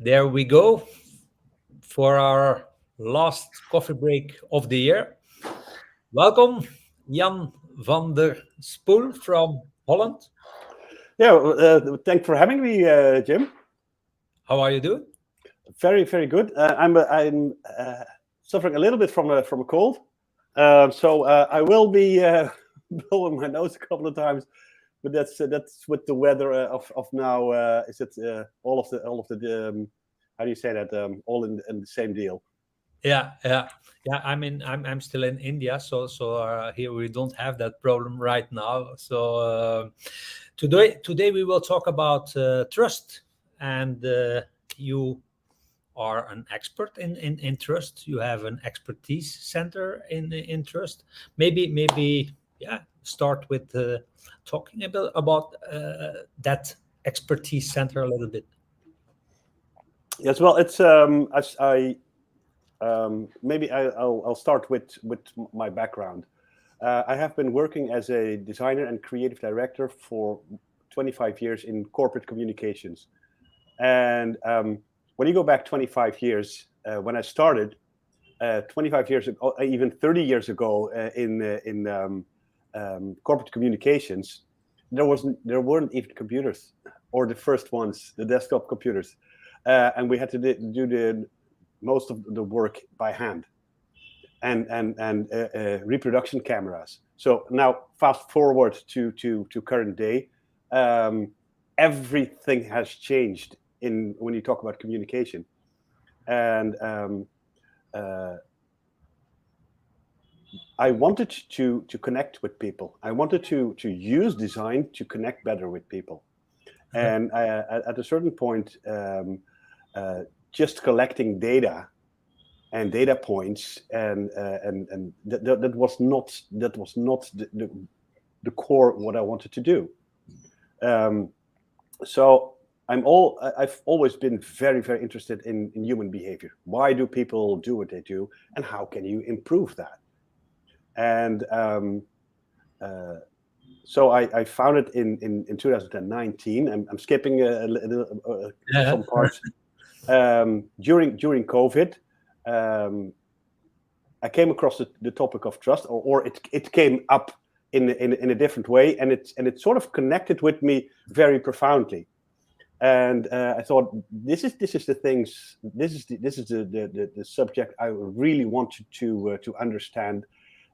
There we go for our last coffee break of the year. Welcome, Jan van der Spoel from Holland. Yeah, thanks for having me, Jim. How are you doing? Very, very good. I'm suffering a little bit from a cold, so I will be blowing my nose a couple of times. But that's with the weather of now. Is it all of the how do you say that? All in the same deal. Yeah. I'm still in India, so here we don't have that problem right now. So today we will talk about trust, and you are an expert in trust. You have an expertise center in trust. Maybe yeah. Start with talking about that expertise center a little bit. Yes, well, it's as I maybe I'll start with my background. I have been working as a designer and creative director for 25 years in corporate communications. And when you go back 25 years, when I started 25 years ago, even 30 years ago, in corporate communications, there weren't even computers, or the first ones, the desktop computers, and we had to do the most of the work by hand and reproduction cameras. So now, fast forward to current day, everything has changed in when you talk about communication, and I wanted to connect with people. I wanted to use design to connect better with people, and at a certain point, just collecting data and data points and that was not the core what I wanted to do. So I've always been very, very interested in human behavior. Why do people do what they do, and how can you improve that? And so I found it in 2019. I'm skipping Yeah. some parts. During COVID, I came across the topic of trust, or it came up in a different way, and it sort of connected with me very profoundly. And I thought, this is the things, this is the subject I really wanted to understand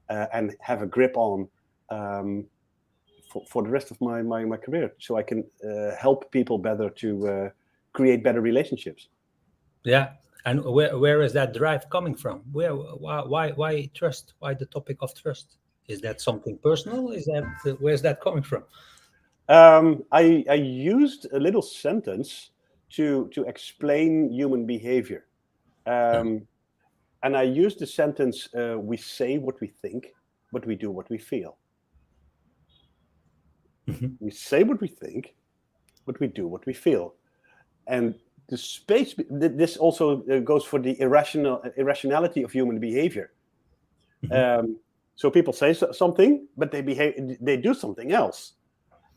and have a grip on for the rest of my career, so I can help people better to create better relationships. Yeah. And where is that drive coming from? Why trust? Why the topic of trust? Is that something personal? Is that where's that coming from? I used a little sentence to explain human behavior, and I used the sentence: "We say what we think, but we do what we feel." Mhm. We say what we think, but we do what we feel. And the space. This also goes for the irrationality of human behavior. Mhm. So people say something, but they do something else.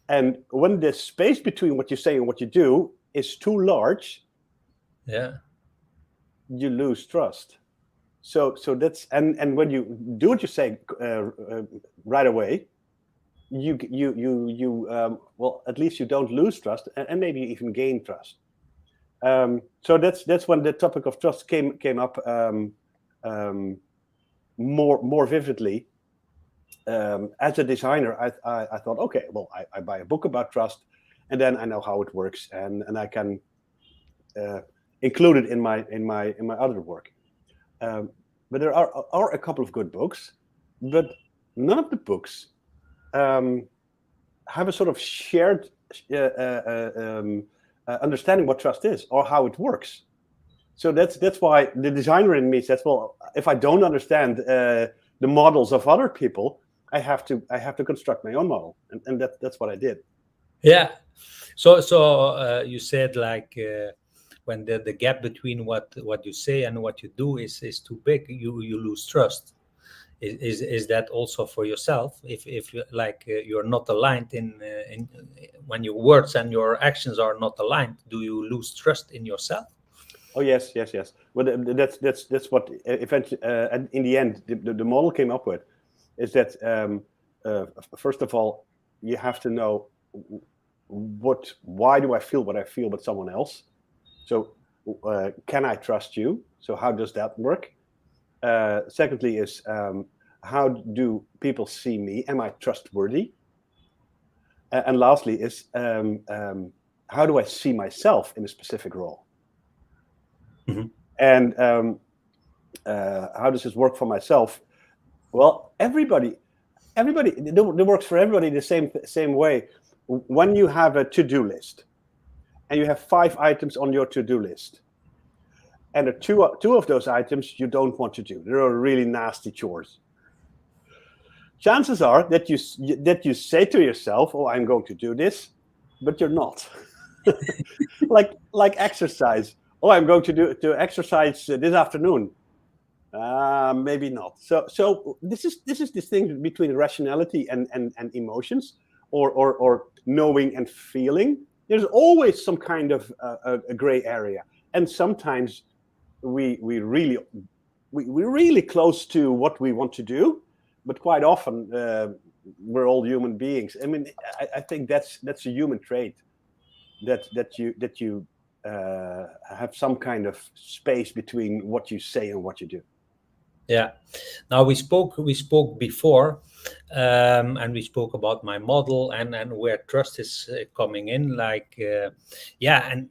And when the space between what you say and what you do is too large, Yeah. you lose trust. So that's and when you do what you say right away, you well, at least you don't lose trust, and maybe you even gain trust. So that's when the topic of trust came up um, more vividly. As a designer, I thought, okay, well, I buy a book about trust, and then I know how it works, and I can uh, include it in my other work. Um, but there are a couple of good books, but none of the books um, have a sort of shared understanding what trust is or how it works. So that's why the designer in me says, well, if I don't understand the models of other people, I have to construct my own model, and that's what I did. Yeah. So you said like when the gap between what you say and what you do is too big, you lose trust. Is that also for yourself? If you like you're not aligned in when your words and your actions are not aligned, do you lose trust in yourself? Oh yes, yes, yes. Well, that's what eventually, in the end, the model came up with, is that first of all, you have to know why do I feel what I feel with someone else. So, can I trust you? So, how does that work? Secondly, is how do people see me? Am I trustworthy? And lastly, is how do I see myself in a specific role? Mhm. And how does this work for myself? Well, everybody, it works for everybody the same way. When you have a to-do list and you have 5 items on your to-do list, and two of those items you don't want to do, they're really nasty chores. Chances are that you say to yourself, "Oh, I'm going to do this," but you're not. like exercise. Oh, I'm going to exercise this afternoon. Maybe not. So this is this thing between rationality and emotions, or knowing and feeling. There's always some kind of a gray area, and sometimes we're really close to what we want to do, but quite often we're all human beings. I mean, I think that's a human trait, that you have some kind of space between what you say and what you do. Yeah. Now we spoke before, and we spoke about my model and where trust is coming in. Like, yeah, and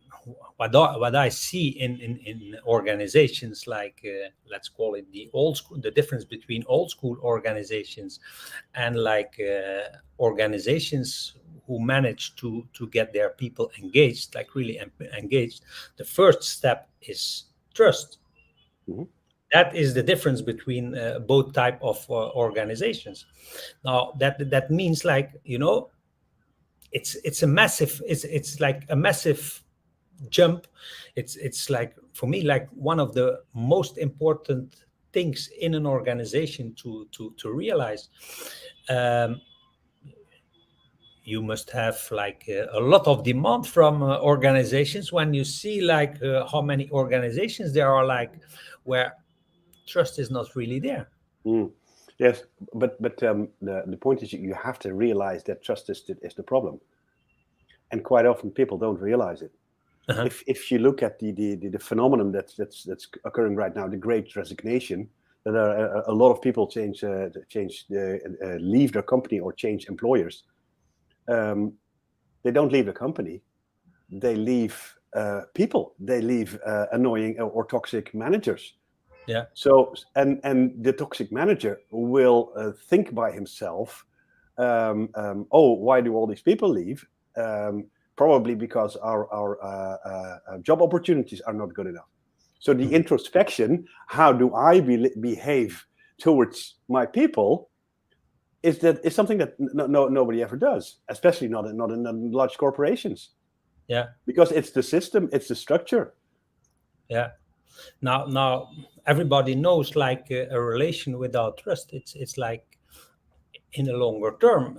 what I see in organizations, like, let's call it the old school, the difference between old school organizations and like organizations who manage to get their people engaged, like really engaged. The first step is trust. Mhm. That is the difference between both type of organizations. Now that means, like, it's a massive, it's like a massive jump. It's like, for me, like one of the most important things in an organization to realize. um, you must have like a lot of demand from organizations when you see like how many organizations there are, like, where trust is not really there. Mm. Yes, but the point is, you have to realize that trust is the problem, and quite often people don't realize it. Uh-huh. If you look at the phenomenon that's occurring right now, the Great Resignation, that are a lot of people leave their company or change employers. They don't leave the company; they leave people. They leave annoying or toxic managers. Yeah. So, and the toxic manager will think by himself, oh, why do all these people leave? Probably because our job opportunities are not good enough. So the Mhm. introspection, how do I behave towards my people, is something that nobody ever does, especially not in large corporations, Yeah. because it's the system, it's the structure. Yeah. Now everybody knows, like, a relation without trust, it's like, in a longer term,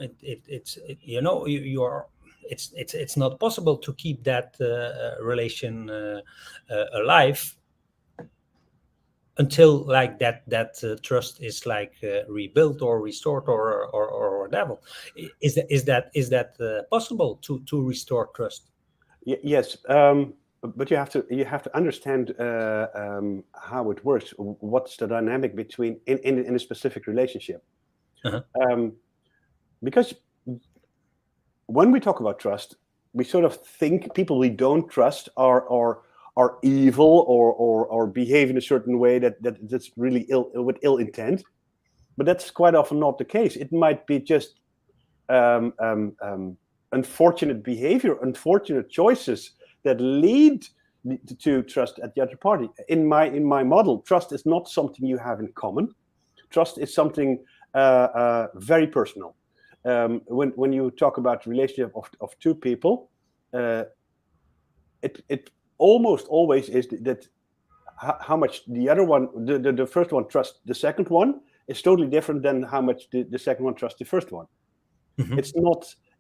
you're, it's not possible to keep that relation alive until like that trust is like rebuilt or restored, or whatever. Is that possible to restore trust? Yes, but you have to understand how it works. What's the dynamic between in a specific relationship? Uh-huh. Um, because when we talk about trust, we sort of think people we don't trust are evil, or behave in a certain way that's really with ill intent. But that's quite often not the case. It might be just um, um, um, unfortunate behavior, unfortunate choices that lead to trust at the other party. In my model, trust is not something you have in common. Trust is something very personal. When you talk about relationship of two people, uh, it almost always is that how much the other one, the first one, trusts the second one is totally different than how much the second one trusts the first one. Mhm.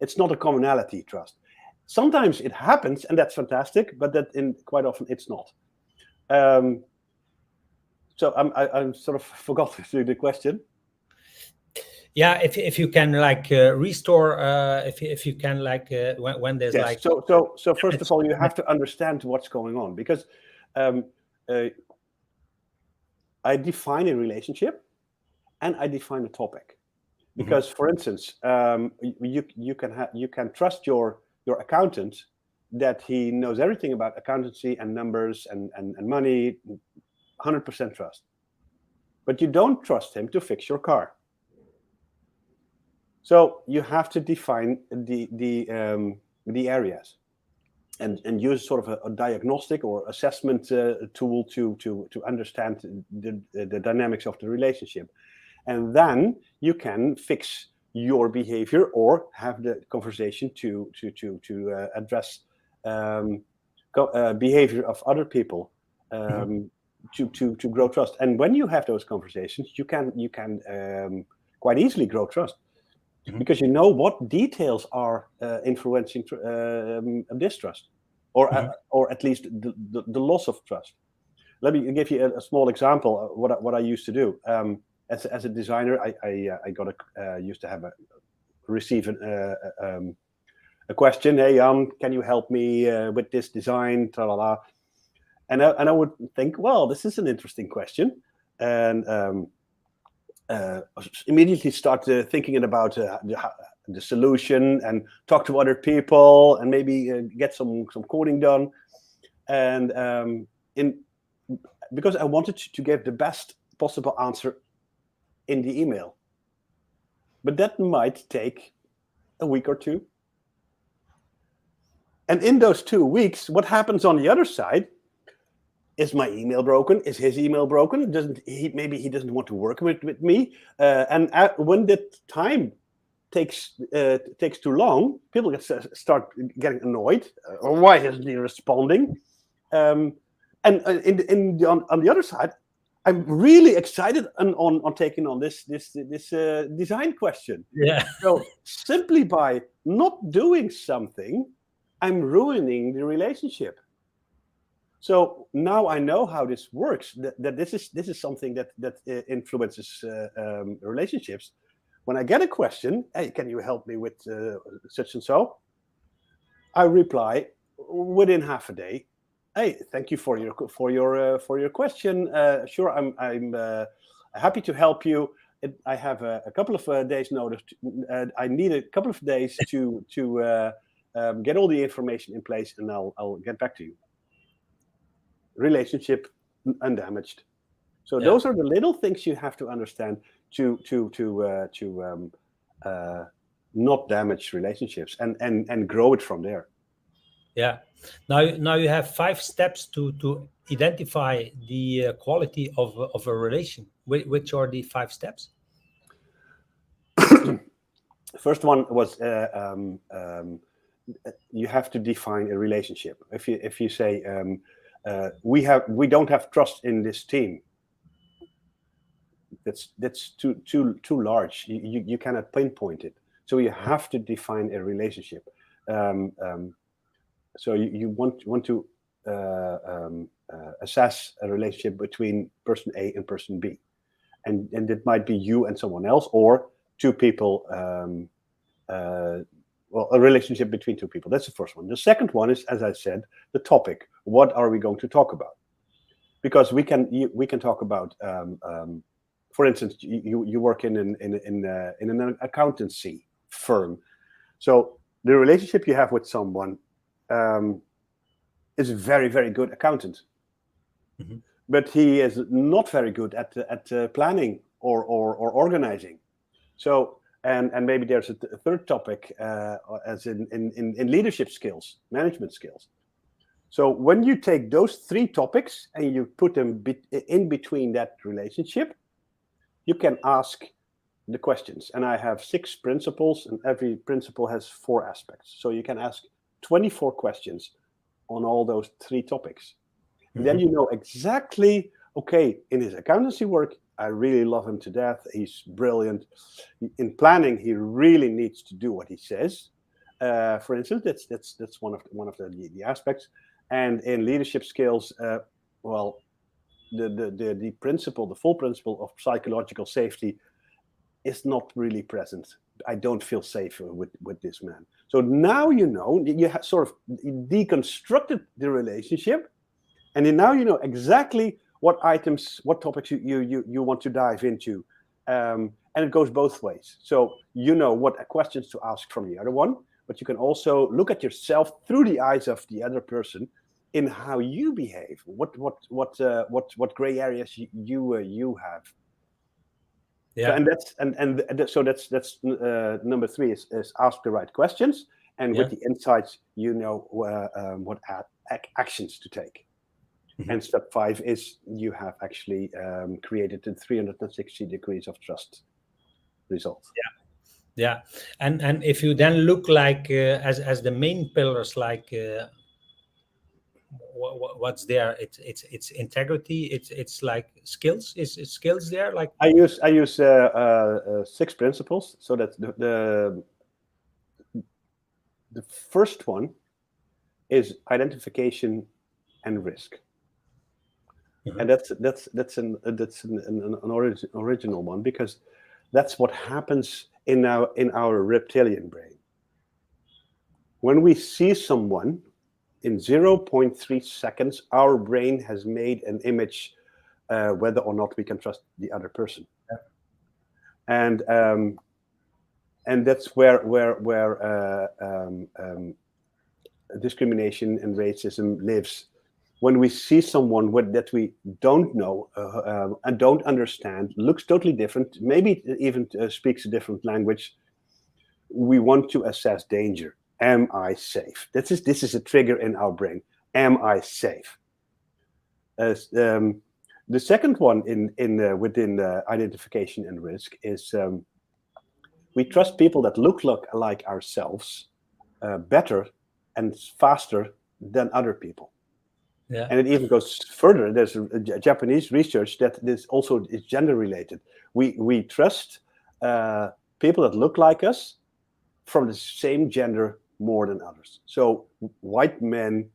It's not a commonality trust. Sometimes it happens, and that's fantastic, but quite often it's not. So I'm sort of forgot the question. Yeah, if you can like restore, if you can like when there's Yes. like So first it's of all, you have to understand what's going on, because um, I define a relationship and I define a topic. Because, for instance, you can trust your accountant that he knows everything about accountancy and numbers and money, 100% trust. But you don't trust him to fix your car. So you have to define the areas and use sort of a diagnostic or assessment tool to understand the dynamics of the relationship. And then you can fix your behavior or have the conversation to address behavior of other people, to grow trust. And when you have those conversations, you can quite easily grow trust, because you know what details are influencing distrust, or at least the loss of trust. Let me give you a small example of what I used to do. As a designer, I got used to have receive a question. Hey, Jan, can you help me with this design? Tra-la-la. And I would think, well, this is an interesting question, and immediately start thinking about the solution and talk to other people and maybe get some coding done, and because I wanted to give the best possible answer in the email. But that might take a week or two. And in those 2 weeks, what happens on the other side? Is my email broken? Is his email broken? Maybe he doesn't want to work with me? And when that time takes too long, people start getting annoyed. Why isn't he responding? And on the other side, I'm really excited on taking on this design question. yeah. So simply by not doing something, I'm ruining the relationship. So now I know how this works. That this is something that influences relationships. When I get a question, hey, can you help me with such and so? I reply within half a day. Hey, thank you for your question. Sure, I'm happy to help you. I have a couple of days notice. I need a couple of days to get all the information in place, and I'll get back to you. Relationship undamaged. So those are the little things you have to understand to not damage relationships and grow it from there. Yeah. Now you have 5 steps to identify the quality of a relation. Which are the 5 steps? First one was you have to define a relationship. If you say we don't have trust in this team, that's too large. You cannot pinpoint it. So you have to define a relationship. So you want to assess a relationship between person A and person B, and it might be you and someone else, or two people. Well, a relationship between two people. That's the first one. The second one is, as I said, the topic. What are we going to talk about? Because we can talk about, for instance, you work in an accountancy firm, so the relationship you have with someone is a very, very good accountant, but he is not very good at planning or organizing. So and maybe there's a third topic, as in leadership skills, management skills. So when you take those three topics and you put them in between that relationship, you can ask the questions. And I have 6 principles, and every principle has 4 aspects. So you can ask 24 questions on all those 3 topics. And then you know exactly, okay, in his accountancy work, I really love him to death. He's brilliant. In planning, he really needs to do what he says. For instance, that's one of the aspects. And in leadership skills, well, the principle, the full principle of psychological safety is not really present. I don't feel safe with this man. So now you have sort of deconstructed the relationship, and now you know exactly what topics you want to dive into, and it goes both ways. So you know what questions to ask from the other one, but you can also look at yourself through the eyes of the other person in how you behave. What gray areas you have. Yeah. So, that's number 3 is ask the right questions, and with the insights, what actions to take. Mm-hmm. And step 5 is you have actually created the 360 degrees of trust result. Yeah, and if you then look like as the main pillars, like what's there? It's integrity. It's like skills. Is skills there? Like I use 6 principles. So that the first one is identification and risk. Mm-hmm. And that's an original one, because that's what happens in our reptilian brain. When we see someone, in 0.3 seconds, our brain has made an image whether or not we can trust the other person. Yeah. And that's where discrimination and racism lives. When we see someone that we don't know and don't understand, looks totally different, maybe even speaks a different language, we want to assess danger. Am I safe? This is a trigger in our brain. Am I safe? The second one within identification and risk is we trust people that look like ourselves better and faster than other people. Yeah. And it even goes further. There's a Japanese research that this also is gender related. We trust people that look like us from the same gender more than others. So white men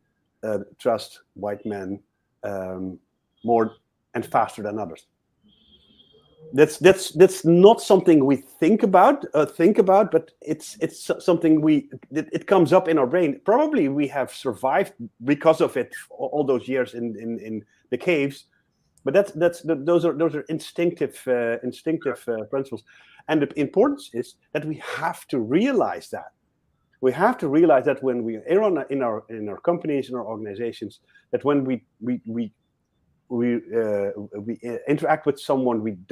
trust white men more and faster than others. That's not something we think about, but it's something it comes up in our brain. Probably we have survived because of it all those years in the caves, but those are instinctive principles. And the importance is that we have to realize that. We have to realize that when we are in our companies, in our organizations, that when we interact with someone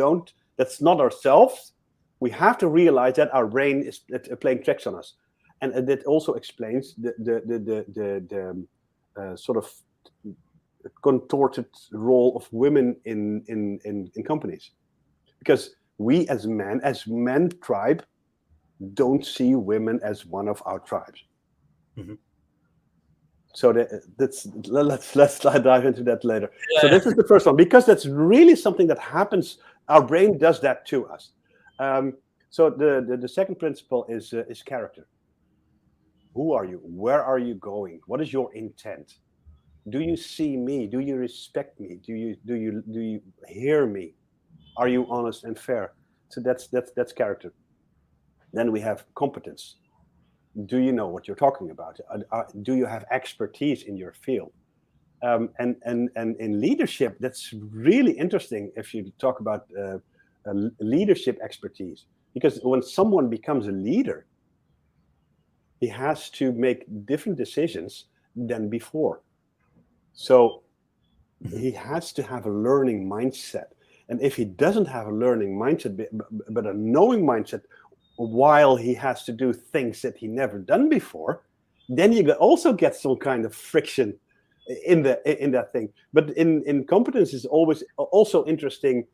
that's not ourselves, we have to realize that our brain is playing tricks on us, and that also explains the sort of contorted role of women in companies, because we as men tribe don't see women as one of our tribes. Mm-hmm. So let's dive into that later. Yeah. So this is the first one, because that's really something that happens. Our brain does that to us. So the second principle is character. Who are you? Where are you going? What is your intent? Do you see me? Do you respect me? Do you hear me? Are you honest and fair? So that's character. Then we have competence. Do you know what you're talking about? Do you have expertise in your field? And in leadership, that's really interesting if you talk about leadership expertise. Because when someone becomes a leader, he has to make different decisions than before. So he has to have a learning mindset. And if he doesn't have a learning mindset, but a knowing mindset, while he has to do things that he never done before, then you also get some kind of friction in that thing. But in competence is always also interesting.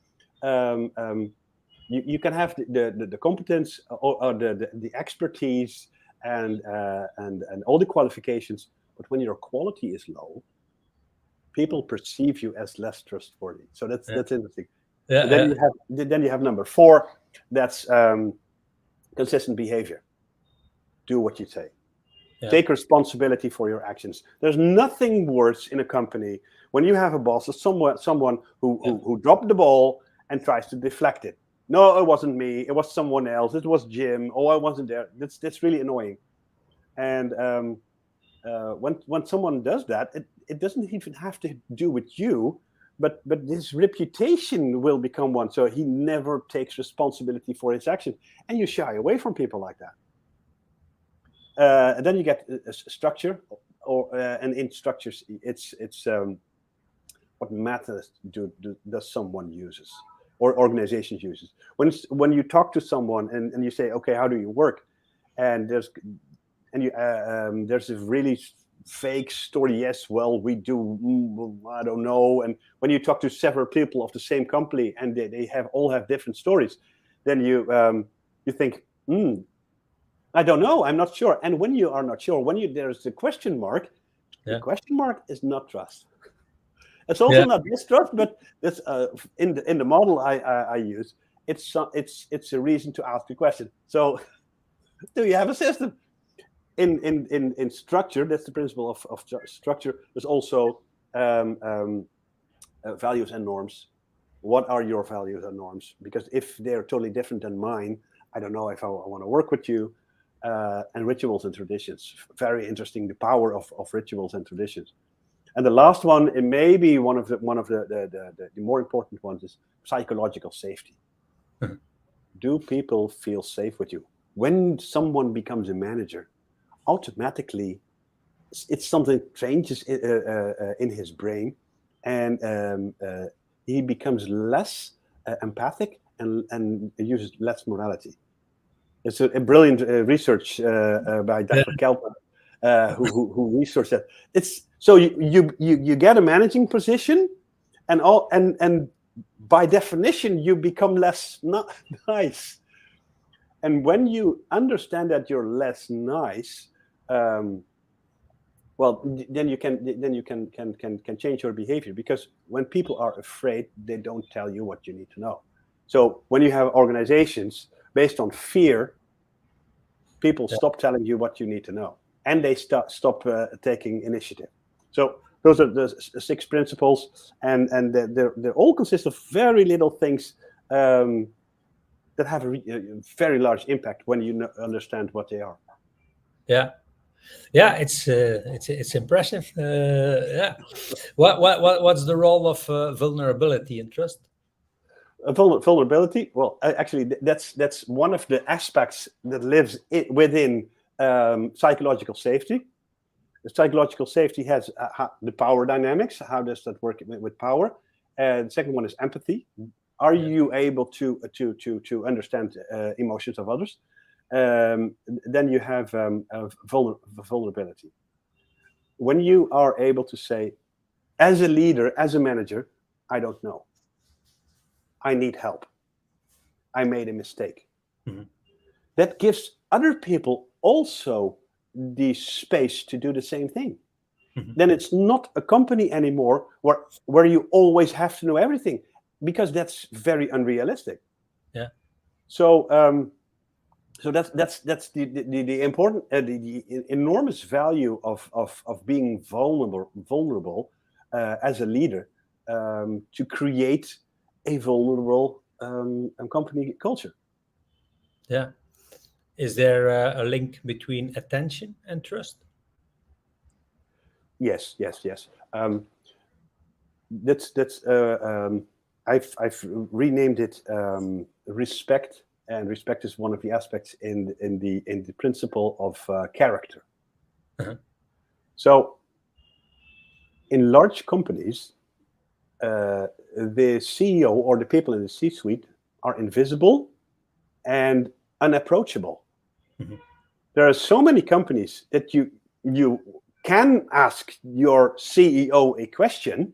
You can have the competence or the expertise and all the qualifications, but when your quality is low, people perceive you as less trustworthy. So that's interesting. Yeah, then you have number 4. That's consistent behavior. Do what you say. Yeah. Take responsibility for your actions. There's nothing worse in a company when you have a boss or someone who dropped the ball and tries to deflect it. No, it wasn't me. It was someone else. It was Jim. Oh, I wasn't there. That's really annoying. And when someone does that, it doesn't even have to do with you, but his reputation will become one. So he never takes responsibility for his action, and you shy away from people like that. And then you get a structure, and in structures, it's what methods does someone uses or organizations uses. When you talk to someone and you say, okay, how do you work? And there's a really fake story. Yes, well, we do. I don't know. And when you talk to several people of the same company and they all have different stories, then you think, I don't know. I'm not sure. And when you are not sure, there's a question mark. The question mark is not trust. It's also not distrust, but it's in the model I use. It's a reason to ask a question. So, do you have a system? In structure, that's the principle of structure. There's also values and norms. What are your values and norms? Because if they're totally different than mine, I don't know if I want to work with you. And rituals and traditions. Very interesting, the power of rituals and traditions. And the last one, and maybe one of the more important ones, is psychological safety. Do people feel safe with you? When someone becomes a manager, automatically it's something changes in his brain, and he becomes less empathic and uses less morality. It's a brilliant research by Dr. Kelper, who researched that. It's so you get a managing position, and by definition you become less nice. And when you understand that you're less nice, well, then you can change your behavior, because when people are afraid, they don't tell you what you need to know. So when you have organizations based on fear, people stop telling you what you need to know, and they stop taking initiative. So those are the 6 principles, and they all consist of very little things that have a very large impact when you understand what they are. Yeah, it's impressive. What's the role of vulnerability in trust? Vulnerability. Well, actually, that's one of the aspects that lives within psychological safety. The psychological safety has the power dynamics. How does that work with power? And the second one is empathy. Are you able to understand emotions of others? Then you have vulnerability. When you are able to say, as a leader, as a manager, I don't know. I need help. I made a mistake. Mm-hmm. That gives other people also the space to do the same thing. Mm-hmm. Then it's not a company anymore where you always have to know everything, because that's very unrealistic. Yeah. So that's the important the enormous value of being vulnerable as a leader, to create a vulnerable company culture. Yeah. Is there a link between attention and trust? Yes. I've renamed it respect, and respect is one of the aspects in the principle of character. Uh-huh. So, in large companies, the CEO or the people in the C-suite are invisible and unapproachable. Mm-hmm. There are so many companies that you can ask your CEO a question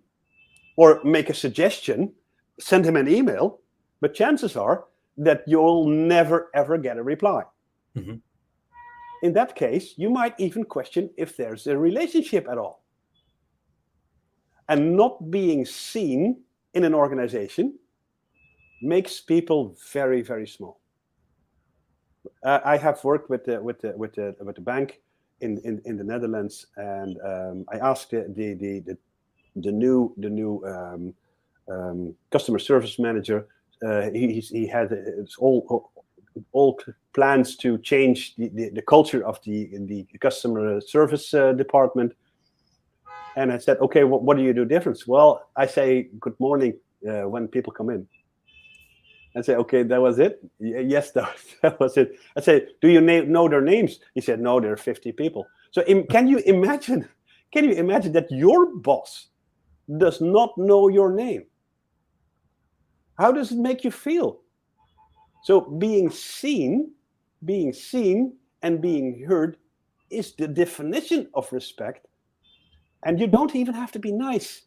or make a suggestion, send him an email, but chances are that you'll never ever get a reply. Mm-hmm. In that case, you might even question if there's a relationship at all. And not being seen in an organization makes people very, very small. I have worked with the bank, in the Netherlands, and I asked the new customer service manager. He had all plans to change the culture of the customer service department. And I said, okay, what do you do different? Well, I say good morning when people come in. I say, okay, that was it? Yes, that was it. I say, do you know their names? He said, no, there are 50 people. So can you imagine that your boss does not know your name? How does it make you feel? So being seen and being heard is the definition of respect. And you don't even have to be nice.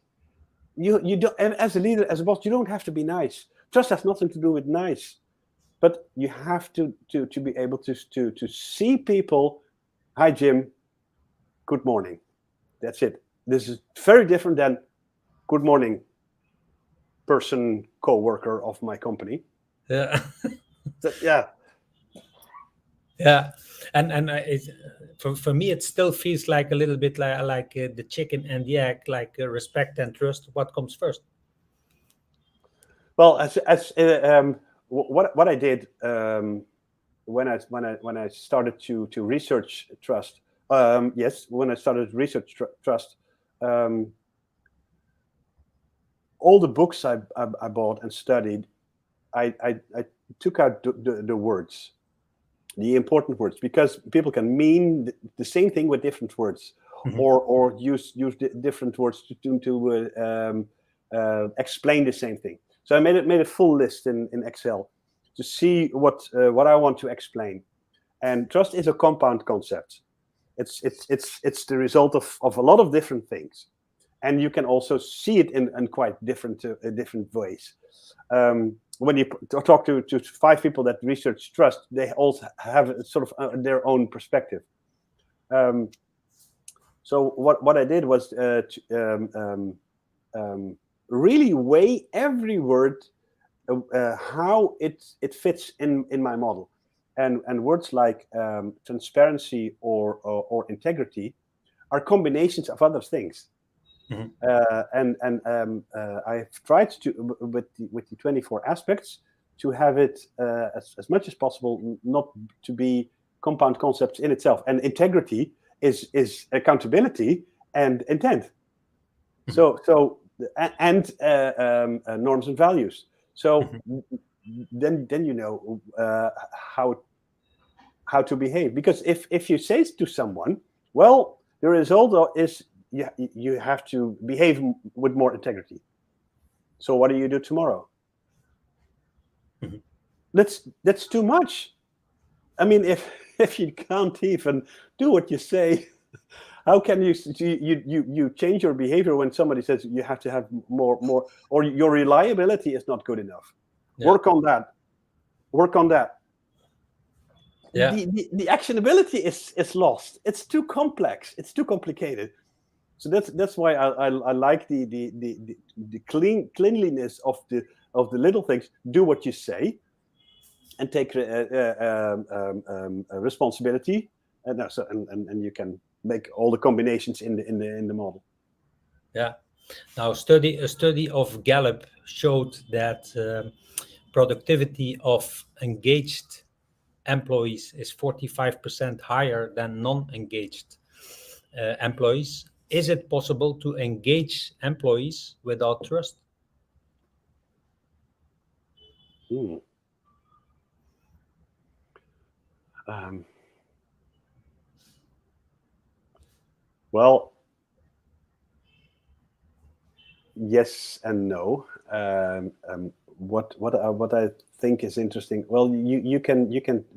You don't, as a leader, as a boss, you don't have to be nice. Trust has nothing to do with nice, but you have to be able to see people. Hi, Jim. Good morning. That's it. This is very different than good morning, person, co-worker of my company. Yeah. Yeah. Yeah, and for me it still feels like a little bit like the chicken and the egg, like respect and trust. What comes first? Well, what I did when I started to research trust. Yes, when I started research trust, all the books I bought and studied, I took out the words, the important words, because people can mean the same thing with different words, or use different words to explain the same thing. So I made a full list in Excel to see what I want to explain. And trust is a compound concept. It's the result of a lot of different things, and you can also see it in quite different ways. When you talk to 5 people that research trust, they also have sort of their own perspective. So what I did was really weigh every word, how it fits in my model, and words like transparency or integrity are combinations of other things. I've tried to with the 24 aspects to have it as much as possible not to be compound concepts in itself. And integrity is accountability and intent. So and norms and values. So then you know how to behave. Because if you say to someone, well, the result is you have to behave with more integrity. So what do you do tomorrow? That's too much. I mean, if you can't even do what you say, how can you change your behavior when somebody says you have to have more, or your reliability is not good enough? Yeah. Work on that. Yeah. The actionability is lost. It's too complex. It's too complicated. So that's why I like the cleanliness of the little things. Do what you say, and take responsibility, and you can make all the combinations in the model. Yeah. Now, a study of Gallup showed that productivity of engaged employees is 45% higher than non-engaged employees. Is it possible to engage employees without trust? Well, yes and no. What I think is interesting. Well, you can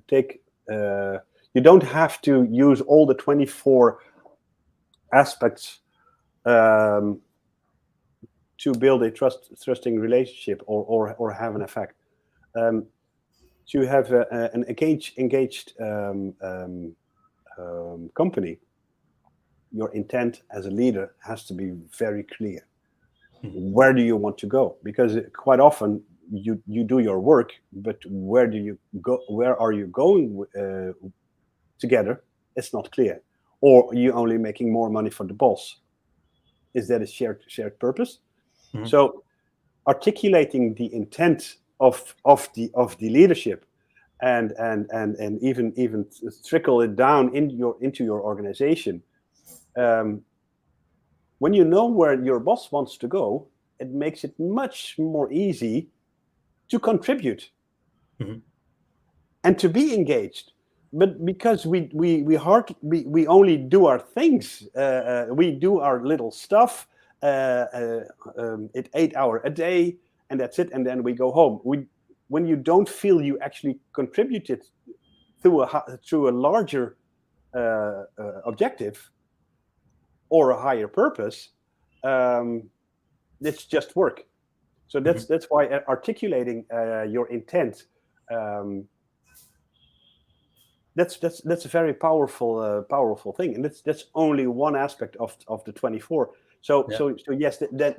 take. You don't have to use all the 24 aspects to build a trusting relationship or have an effect. To have an engaged company, your intent as a leader has to be very clear. Where do you want to go? Because quite often you do your work, but where do you go? Where are you going together? It's not clear. or are you only making more money for the boss? Is that a shared purpose? Mhm. So articulating the intent of the leadership, and even trickle it down into your organization. When you know where your boss wants to go, it makes it much more easy to contribute Mhm. and to be engaged. But because we only do our things, we do our little stuff, at 8 hours a day, and that's it, and then we go home. When you don't feel you actually contributed through a larger objective or a higher purpose, it's just work. So that's why articulating your intent, that's a very powerful thing, and that's only one aspect of the 24. So yes, that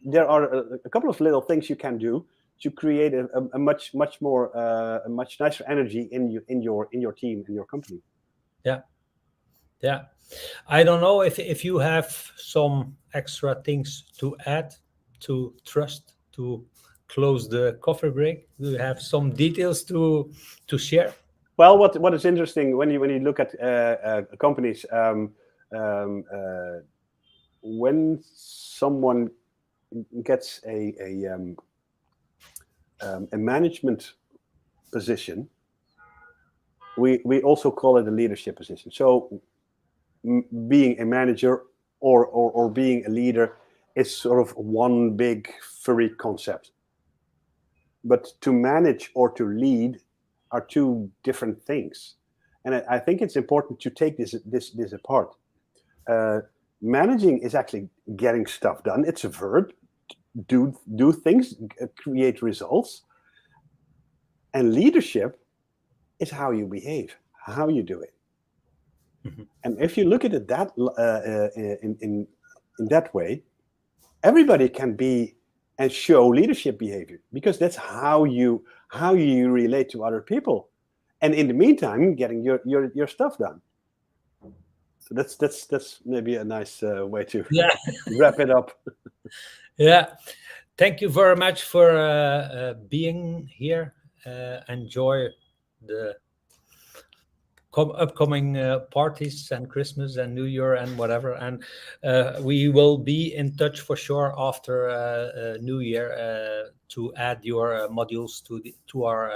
there are a couple of little things you can do to create a much more a much nicer energy in your team, in your company. Yeah. I don't know if you have some extra things to add to trust to close the coffee break. Do you have some details to share? Well, what is interesting when you look at companies, when someone gets a management position, we also call it a leadership position. So being a manager or being a leader is sort of one big furry concept. But to manage or to lead are two different things, and I think it's important to take this apart. Managing is actually getting stuff done. It's a verb. Do things, create results. And leadership is how you behave, how you do it. And if you look at it that in that way, everybody can be and show leadership behavior, because that's how you relate to other people, and in the meantime getting your stuff done. So that's maybe a nice way to wrap it up. Yeah. Thank you very much for being here. Enjoy the upcoming parties and Christmas and New Year and whatever. And we will be in touch for sure after New Year to add your modules to our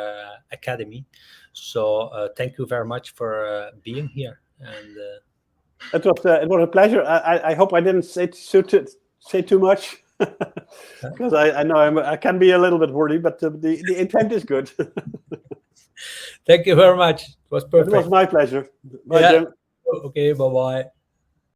academy. So thank you very much for being here. And it was a pleasure. I hope I didn't say too much. Because I know I can be a little bit wordy, but the intent is good. Thank you very much. It was perfect. It was my pleasure. Bye, Jim. Okay, bye-bye.